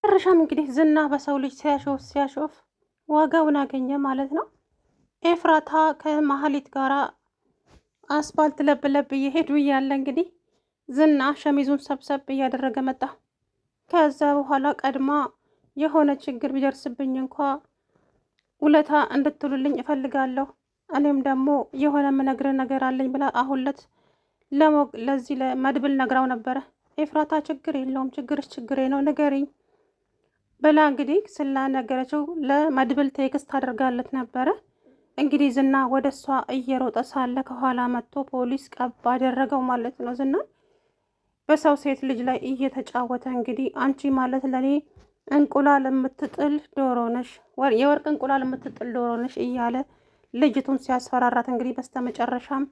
መጨረሻም እንግዲህ ዝና በሰው ልጅ ሲያሾፍ ዋጋውን አገኘ ማለት ነው። ኤፍራታ ከማህሌት ጋር አስፋልት ለብ እየሄዱ እያለ እንግዲህ ዝና ሸሚዙን ሰብሰብ እያደረገ መጣ። ከዛ በኋላ ቀድማ የሆነ ችግር ቢደርስብኝ እንኳ ውለታ እንድትሉልኝ እፈልጋለሁ፣ እኔም ደግሞ የሆነ ምነግር ነገር አለኝ ብላ አሁለት ለዚህ ለመድብል ነግራው ነበረ። ኤፍራታ ችግር የለውም ችግርሽ ችግሬ ነው ንገሪኝ ብላ እንግዲህ ስላነገረችው ለመድብል ቴክስት አድርጋለት ነበረ። እንግዲህ ዝና ወደ እሷ እየሮጠ ሳለ ከኋላ መጥቶ ፖሊስ ቀብ አደረገው ማለት ነው። ዝና በሰው ሴት ልጅ ላይ እየተጫወተ እንግዲህ አንቺ ማለት ለእኔ እንቁላል የምትጥል ዶሮ ነሽ፣ የወርቅ እንቁላል የምትጥል ዶሮ ነሽ እያለ ልጅቱን ሲያስፈራራት እንግዲህ በስተመጨረሻም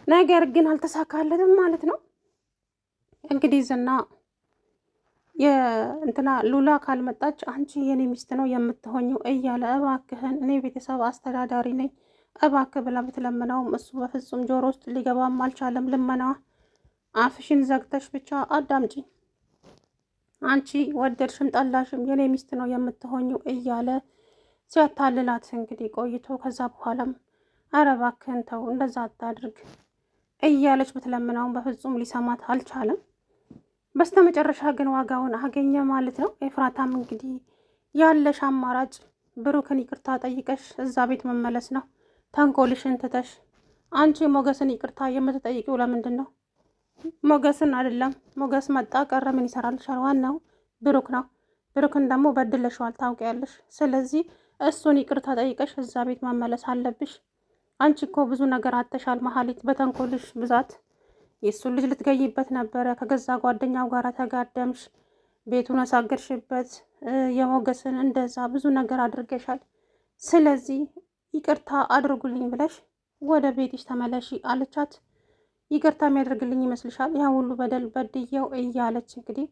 ነገር ግን አልተሳካለትም ማለት ነው። እንግዲህ ዝና የእንትና ሉላ ካልመጣች አንቺ የኔ ሚስት ነው የምትሆኘው እያለ እባክህን እኔ ቤተሰብ አስተዳዳሪ ነኝ እባክህ ብላ ብትለምነውም እሱ በፍጹም ጆሮ ውስጥ ሊገባም አልቻለም። ልመናዋ አፍሽን ዘግተሽ ብቻ አዳምጪ፣ አንቺ ወደድሽም ጠላሽም የኔ ሚስት ነው የምትሆኘው እያለ ሲያታልላት እንግዲህ ቆይቶ ከዛ በኋላም ኧረ እባክህን ተው እንደዛ አታድርግ እያለች ብትለምነውም በፍጹም ሊሰማት አልቻለም። በስተመጨረሻ ግን ዋጋውን አገኘ ማለት ነው። ኤፍራታም እንግዲህ ያለሽ አማራጭ ብሩክን ይቅርታ ጠይቀሽ እዛ ቤት መመለስ ነው። ተንኮልሽን ትተሽ አንቺ ሞገስን ይቅርታ የምትጠይቂው ለምንድን ነው? ሞገስን አይደለም። ሞገስ መጣ ቀረ ምን ይሰራልሻል? ዋናው ብሩክ ነው። ብሩክን ደግሞ በድለሽዋል ታውቂያለሽ። ስለዚህ እሱን ይቅርታ ጠይቀሽ እዛ ቤት መመለስ አለብሽ። አንቺ እኮ ብዙ ነገር አተሻል መሀሊት፣ በተንኮልሽ ብዛት የእሱን ልጅ ልትገይበት ነበረ። ከገዛ ጓደኛው ጋር ተጋደምሽ፣ ቤቱን አሳገርሽበት፣ የሞገስን እንደዛ ብዙ ነገር አድርገሻል። ስለዚህ ይቅርታ አድርጉልኝ ብለሽ ወደ ቤትሽ ተመለሺ አለቻት። ይቅርታ የሚያደርግልኝ ይመስልሻል? ያ ሁሉ በደል በድየው እያለች እንግዲህ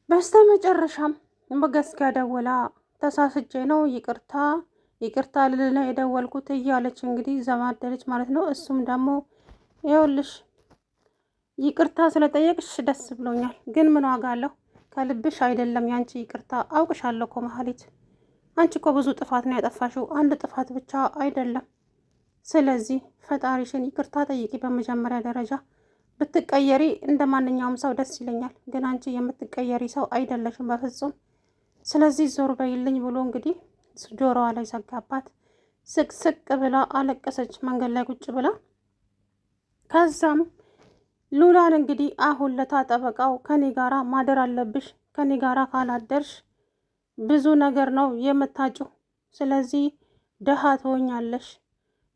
በስተ መጨረሻም ሞገስ ጋር ደውላ ተሳስቼ ነው ይቅርታ ልል ነው የደወልኩት እያለች እንግዲህ ዘማደለች ማለት ነው። እሱም ደግሞ ይኸውልሽ ይቅርታ ስለጠየቅሽ ደስ ብሎኛል፣ ግን ምን ዋጋ አለው? ከልብሽ አይደለም ያንቺ ይቅርታ። አውቅሻለሁ እኮ መሀሊት፣ አንቺ እኮ ብዙ ጥፋት ነው ያጠፋሽው፣ አንድ ጥፋት ብቻ አይደለም። ስለዚህ ፈጣሪሽን ይቅርታ ጠይቂ። በመጀመሪያ ደረጃ ብትቀየሪ እንደ ማንኛውም ሰው ደስ ይለኛል፣ ግን አንቺ የምትቀየሪ ሰው አይደለሽም በፍጹም። ስለዚህ ዞር በይልኝ ብሎ እንግዲህ ጆሮዋ ላይ ዘጋባት። ስቅስቅ ብላ አለቀሰች መንገድ ላይ ቁጭ ብላ። ከዛም ሉላን እንግዲህ አሁን ለታጠበቃው ከኔ ጋራ ማደር አለብሽ፣ ከኔ ጋራ ካላደርሽ ብዙ ነገር ነው የምታጭው፣ ስለዚህ ደሃ ትሆኛለሽ፣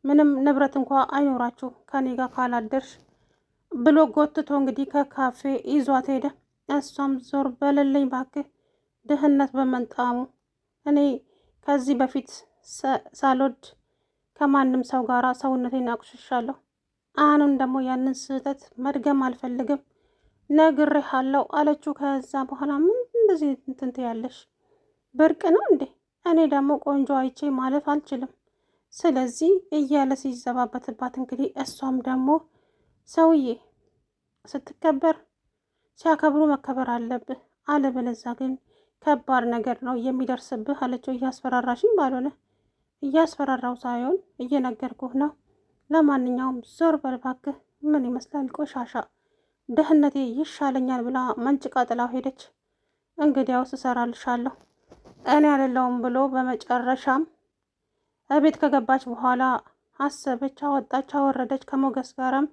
ምንም ንብረት እንኳ አይኖራችሁ ከኔ ጋር ካላደርሽ ብሎ ጎትቶ እንግዲህ ከካፌ ይዟት ሄደ። እሷም ዞር በልልኝ ባክህ፣ ድህነት በመንጣሙ እኔ ከዚህ በፊት ሳልወድ ከማንም ሰው ጋራ ሰውነቴን አቁሽሻለሁ። አሁንም ደግሞ ያንን ስህተት መድገም አልፈልግም ነግሬሃለሁ አለችው። ከዛ በኋላ ምን እንደዚህ እንትን ትያለሽ? ብርቅ ነው እንዴ? እኔ ደግሞ ቆንጆ አይቼ ማለፍ አልችልም። ስለዚህ እያለ ሲዘባበትባት እንግዲህ እሷም ደግሞ ሰውዬ ስትከበር ሲያከብሩ መከበር አለብህ፣ አለበለዚያ ግን ከባድ ነገር ነው የሚደርስብህ አለችው። እያስፈራራሽኝ ባልሆነ እያስፈራራው ሳይሆን እየነገርኩህ ነው። ለማንኛውም ዞር በል እባክህ፣ ምን ይመስላል ቆሻሻ፣ ደህንነቴ ይሻለኛል ብላ መንጭቃ ጥላው ሄደች። እንግዲያውስ እሰራልሻለሁ እኔ አይደለሁም ብሎ በመጨረሻም እቤት ከገባች በኋላ አሰበች፣ አወጣች፣ አወረደች። ከሞገስ ጋርም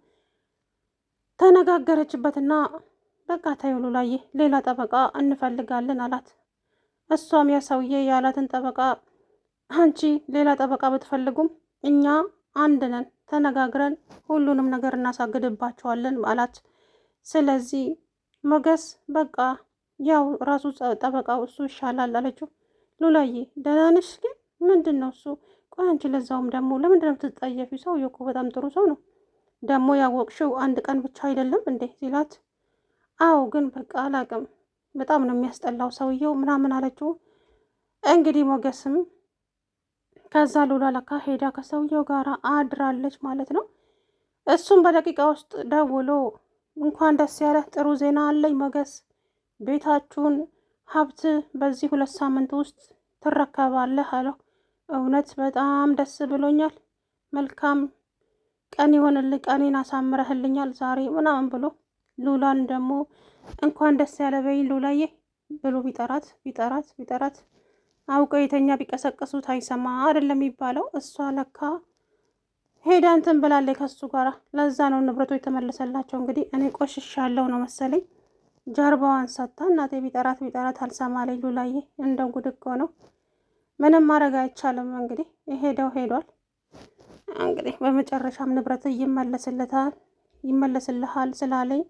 ተነጋገረችበትና በቃ ተይው ሉላዬ ሌላ ጠበቃ እንፈልጋለን አላት። እሷም ያ ሰውዬ ያላትን ጠበቃ አንቺ ሌላ ጠበቃ ብትፈልጉም እኛ አንድ ነን፣ ተነጋግረን ሁሉንም ነገር እናሳግድባቸዋለን አላት። ስለዚህ ሞገስ በቃ ያው ራሱ ጠበቃው እሱ ይሻላል አለችው። ሉላዬ ደህና ነሽ ግን ምንድን ነው እሱ? ቆይ አንቺ ለዛውም ደግሞ ለምንድን ነው የምትጠየፊው? ሰውዬው እኮ በጣም ጥሩ ሰው ነው። ደግሞ ያወቅሽው አንድ ቀን ብቻ አይደለም እንዴ ሲላት፣ አዎ ግን በቃ አላቅም በጣም ነው የሚያስጠላው ሰውየው ምናምን አለችው። እንግዲህ ሞገስም ከዛ ሉላ ለካ ሄዳ ከሰውየው ጋር አድራለች ማለት ነው። እሱም በደቂቃ ውስጥ ደውሎ እንኳን ደስ ያለህ ጥሩ ዜና አለኝ ሞገስ፣ ቤታችሁን ሀብት በዚህ 2 ሳምንት ውስጥ ትረከባለህ አለው። እውነት በጣም ደስ ብሎኛል። መልካም ቀን ይሆንልህ፣ ቀኔን አሳምረህልኛል ዛሬ ምናምን ብሎ ሉላን ደግሞ እንኳን ደስ ያለ በይ ሉላዬ ብሎ ቢጠራት አውቀው የተኛ ቢቀሰቅሱት አይሰማ አይደለም የሚባለው። እሷ ለካ ሄዳ እንትን ብላለች ከሱ ጋር። ለዛ ነው ንብረቱ የተመለሰላቸው። እንግዲህ እኔ ቆሽሻለሁ ነው መሰለኝ ጀርባዋን ሰጥታ እናቴ ቢጠራት አልሰማ ላይ ሉላዬ። እንደ ጉድ እኮ ነው። ምንም ማድረግ አይቻልም። እንግዲህ የሄደው ሄዷል። እንግዲህ በመጨረሻም ንብረት ይመለስልሃል ስላለኝ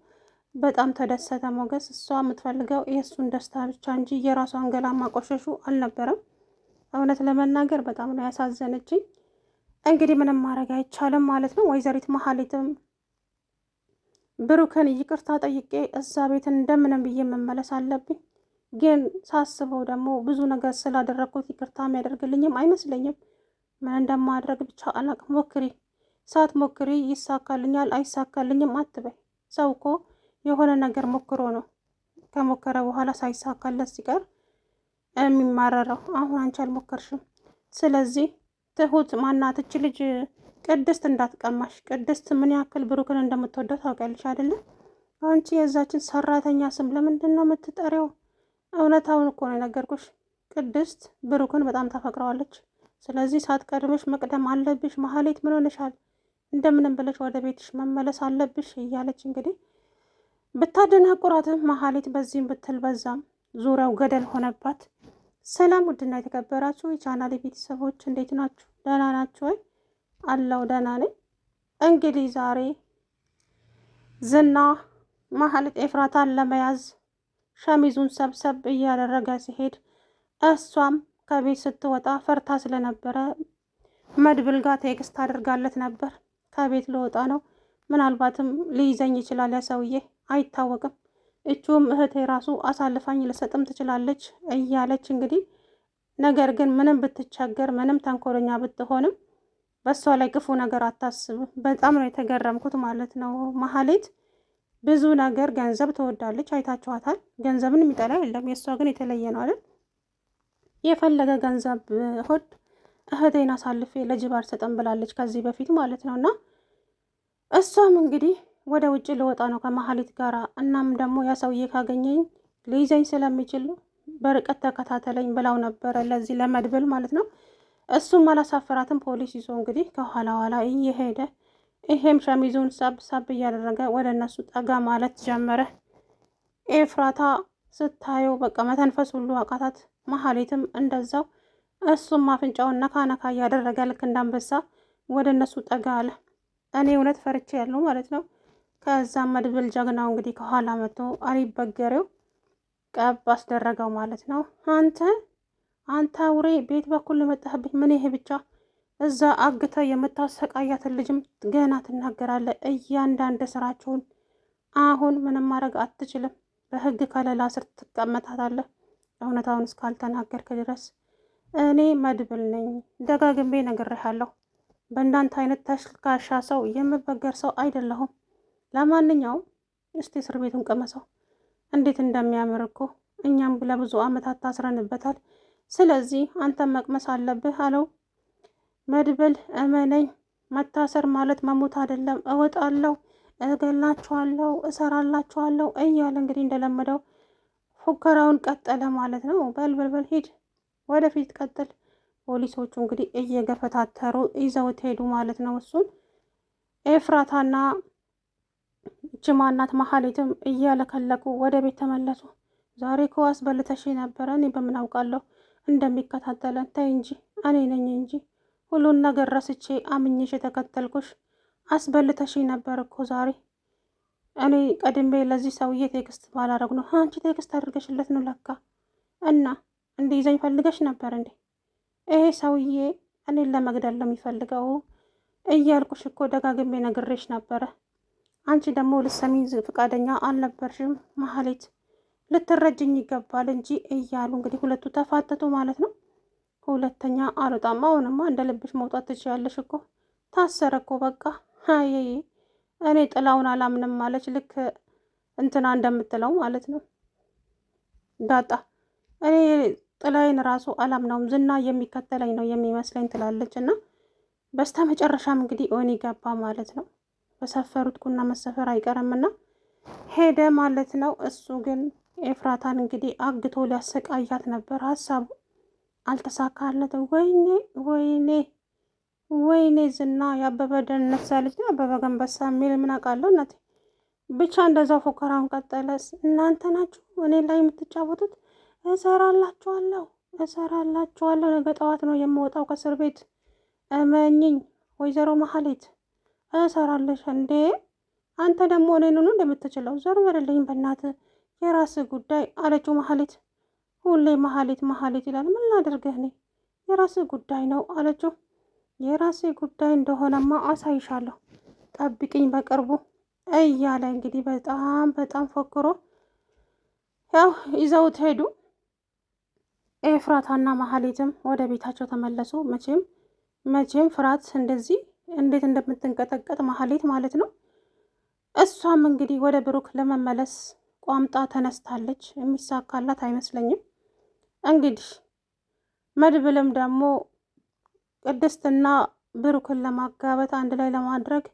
በጣም ተደሰተ ሞገስ። እሷ የምትፈልገው የእሱን ደስታ ብቻ እንጂ የራሷን ገላ ማቆሸሹ አልነበረም። እውነት ለመናገር በጣም ነው ያሳዘነችኝ። እንግዲህ ምንም ማድረግ አይቻልም ማለት ነው። ወይዘሪት መሀሌትም ብሩክን ይቅርታ ጠይቄ እዛ ቤት እንደምንም ብዬ መመለስ አለብኝ፣ ግን ሳስበው ደግሞ ብዙ ነገር ስላደረግኩት ይቅርታ የሚያደርግልኝም አይመስለኝም። ምን እንደማድረግ ብቻ አላቅም። ሞክሪ፣ ሳትሞክሪ ይሳካልኛል አይሳካልኝም አትበይ። ሰው እኮ የሆነ ነገር ሞክሮ ነው ከሞከረ በኋላ ሳይሳካለት ሲቀር የሚማረረው። አሁን አንቺ አልሞከርሽም። ስለዚህ ትሁት ማናትች ልጅ ቅድስት እንዳትቀማሽ። ቅድስት ምን ያክል ብሩክን እንደምትወደው ታውቂያለሽ አይደለም? አንቺ የዛችን ሰራተኛ ስም ለምንድን ነው የምትጠሪው? እውነታውን እኮ ነው የነገርኩሽ። ቅድስት ብሩክን በጣም ታፈቅረዋለች። ስለዚህ ሳትቀድምሽ መቅደም አለብሽ። መሀሌት ምን ሆነሻል? እንደምንም ብለሽ ወደ ቤትሽ መመለስ አለብሽ እያለች እንግዲህ ብታደናቁራትም መሀሌት በዚህም ብትል በዛም ዙሪያው ገደል ሆነባት። ሰላም ውድና የተከበራችሁ የቻናሌ ቤተሰቦች እንዴት ናችሁ? ደህና ናችሁ ወይ? አለው ደህና ነኝ። እንግዲህ ዛሬ ዝና መሀሌት ኤፍራታን ለመያዝ ሸሚዙን ሰብሰብ እያደረገ ሲሄድ እሷም ከቤት ስትወጣ ፈርታ ስለነበረ መድብል ጋር ቴክስት አድርጋለት ነበር። ከቤት ልወጣ ነው፣ ምናልባትም ሊይዘኝ ይችላል ያ ሰውዬ አይታወቅም፣ እቹም እህቴ ራሱ አሳልፋኝ ልሰጥም ትችላለች እያለች እንግዲህ ነገር ግን ምንም ብትቸገር ምንም ተንኮለኛ ብትሆንም በእሷ ላይ ክፉ ነገር አታስብም። በጣም ነው የተገረምኩት ማለት ነው። መሀሌት ብዙ ነገር ገንዘብ ትወዳለች፣ አይታችኋታል። ገንዘብን የሚጠላ የለም። የእሷ ግን የተለየ ነው አይደል? የፈለገ ገንዘብ ሆድ እህቴን አሳልፌ ለጅብ አልሰጥም ብላለች ከዚህ በፊት ማለት ነው። እና እሷም እንግዲህ ወደ ውጭ ልወጣ ነው ከመሀሌት ጋራ። እናም ደግሞ ያ ሰውዬ ካገኘኝ ሊይዘኝ ስለሚችል በርቀት ተከታተለኝ ብላው ነበረ ለዚህ ለመድብል ማለት ነው። እሱም አላሳፈራትም። ፖሊስ ይዞ እንግዲህ ከኋላ ኋላ እየሄደ ይሄም ሸሚዙን ሳብ እያደረገ ወደ እነሱ ጠጋ ማለት ጀመረ። ኤፍራታ ስታየው በቃ መተንፈስ ሁሉ አቃታት። መሀሌትም እንደዛው። እሱም አፍንጫውን ነካ ነካ እያደረገ ልክ እንዳንበሳ ወደ እነሱ ጠጋ አለ። እኔ እውነት ፈርቼ ያለው ማለት ነው። ከዛም መድብል ጀግናው እንግዲህ ከኋላ መጥቶ አልበገሬው ቀብ አስደረገው ማለት ነው። አንተ አውሬ ቤት በኩል የመጣህብኝ ምን ይሄ ብቻ? እዛ አግተ የምታሰቃያትን ልጅም ገና ትናገራለህ። እያንዳንድ ስራቸውን አሁን ምንም ማድረግ አትችልም። በህግ ከለላ ስር ትቀመጣታለህ እውነታውን እስካልተናገርክ ድረስ። እኔ መድብል ነኝ፣ ደጋግሜ ነግሬሃለሁ። በእንዳንተ አይነት ተሽካሻ ሰው የምበገር ሰው አይደለሁም። ለማንኛውም እስቲ እስር ቤቱን ቀመሰው፣ እንዴት እንደሚያምር እኮ። እኛም ለብዙ ዓመታት ታስረንበታል። ስለዚህ አንተም መቅመስ አለብህ አለው። መድብል እመነኝ፣ መታሰር ማለት መሞት አይደለም። እወጣለሁ፣ እገላችኋለሁ፣ እሰራላችኋለሁ እያለ እንግዲህ እንደለመደው ፉከራውን ቀጠለ ማለት ነው። በል ሂድ፣ ወደፊት ቀጥል። ፖሊሶቹ እንግዲህ እየገፈታተሩ ይዘውት ሄዱ ማለት ነው። እሱን ኤፍራታና ጅማናት መሀሌትም እያለከለኩ ወደ ቤት ተመለሱ። ዛሬ እኮ አስበልተሽ ነበረ፣ እኔ በምን አውቃለሁ እንደሚከታተለን። ተይ እንጂ እኔ ነኝ እንጂ ሁሉን ነገር ረስቼ አምኜሽ የተከተልኩሽ። አስበልተሽ ነበር እኮ ዛሬ። እኔ ቀድሜ ለዚህ ሰውዬ ቴክስት ባላረግ ነው። አንቺ ቴክስት አድርገሽለት ነው ለካ። እና እንዲይዘኝ ፈልገሽ ነበር እንዴ? ይሄ ሰውዬ እኔን ለመግደል ነው የሚፈልገው እያልኩሽ እኮ ደጋግሜ ነግሬሽ ነበረ። አንቺ ደግሞ ልትሰሚኝ ፈቃደኛ አልነበርሽም መሀሌት። ልትረጅኝ ይገባል እንጂ እያሉ እንግዲህ ሁለቱ ተፋተቱ ማለት ነው። ሁለተኛ አልወጣም። አሁንማ እንደ ልብሽ መውጣት ትችያለሽ እኮ። ታሰረ እኮ በቃ። አይ እኔ ጥላውን አላምንም ማለች። ልክ እንትና እንደምትለው ማለት ነው። ዳጣ እኔ ጥላዬን ራሱ አላምነውም፣ ዝና የሚከተለኝ ነው የሚመስለኝ ትላለች። እና በስተ መጨረሻም እንግዲህ ኦኒ ገባ ማለት ነው። በሰፈሩት ቁና መሰፈር አይቀርምና ሄደ ማለት ነው። እሱ ግን ኤፍራታን እንግዲህ አግቶ ሊያሰቃያት ነበር ሀሳቡ፣ አልተሳካለትም። ወይኔ ወይኔ ወይኔ ዝና የአበበ ደህንነት ሳልጅ ነው አበበ ገንበሳ የሚል ምን አውቃለሁ እናቴ። ብቻ እንደዛው ፉከራውን ቀጠለስ። እናንተ ናችሁ እኔ ላይ የምትጫወቱት? እሰራላችኋለሁ እሰራላችኋለሁ። ነገ ጠዋት ነው የምወጣው ከእስር ቤት እመኝኝ ወይዘሮ መሀሌት እሰራለሽ እንዴ። አንተ ደግሞ እኔን ነው እንደምትችለው? ዞር በልልኝ በእናትህ፣ የራስህ ጉዳይ አለችው መሀሌት። ሁሌ መሀሌት መሀሌት ይላል። ምን ላድርግህ እኔ? የራስህ ጉዳይ ነው አለችው። የራስህ ጉዳይ እንደሆነማ አሳይሻለሁ፣ ጠብቅኝ በቅርቡ እያለ እንግዲህ በጣም በጣም ፎክሮ ያው ይዘውት ሄዱ። ኤፍራታና መሀሌትም ወደ ቤታቸው ተመለሱ። መቼም ፍርሃት እንደዚህ እንዴት እንደምትንቀጠቀጥ መሀሌት ማለት ነው። እሷም እንግዲህ ወደ ብሩክ ለመመለስ ቋምጣ ተነስታለች። የሚሳካላት አይመስለኝም። እንግዲህ መድብልም ደግሞ ቅድስትና ብሩክን ለማጋበት አንድ ላይ ለማድረግ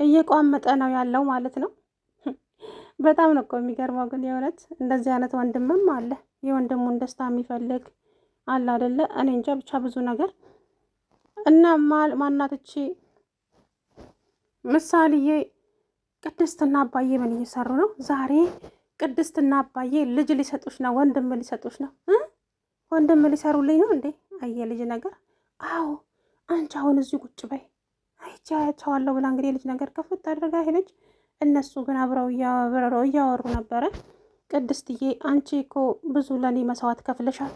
እየቋመጠ ነው ያለው ማለት ነው። በጣም ነው እኮ የሚገርመው ግን የእውነት እንደዚህ አይነት ወንድምም አለ። የወንድሙን ደስታ የሚፈልግ አለ አይደለ? እኔ እንጃ ብቻ ብዙ ነገር እና ማናትቼ ምሳሌዬ ቅድስትና አባዬ ምን እየሰሩ ነው ዛሬ? ቅድስትና አባዬ ልጅ ሊሰጡሽ ነው? ወንድም ሊሰጡሽ ነው? ወንድም ሊሰሩልኝ ነው እንዴ? አየ ልጅ ነገር። አዎ አንቺ አሁን እዚህ ቁጭ በይ አይቻቸዋለሁ ብላ እንግዲህ ልጅ ነገር ከፍት አድርጋ ሄደች። እነሱ ግን አብረው እያወሩ ነበረ። ቅድስትዬ አንቺ እኮ ብዙ ለኔ መስዋዕት ከፍለሻል።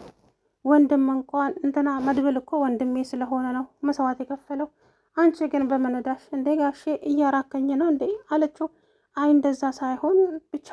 ወንድም እንኳን እንትና መድብል እኮ ወንድሜ ስለሆነ ነው መስዋዕት የከፈለው። አንቺ ግን በመነዳሽ እንዴ ጋሼ እያራከኝ ነው እንዴ አለችው። አይ እንደዛ ሳይሆን ብቻ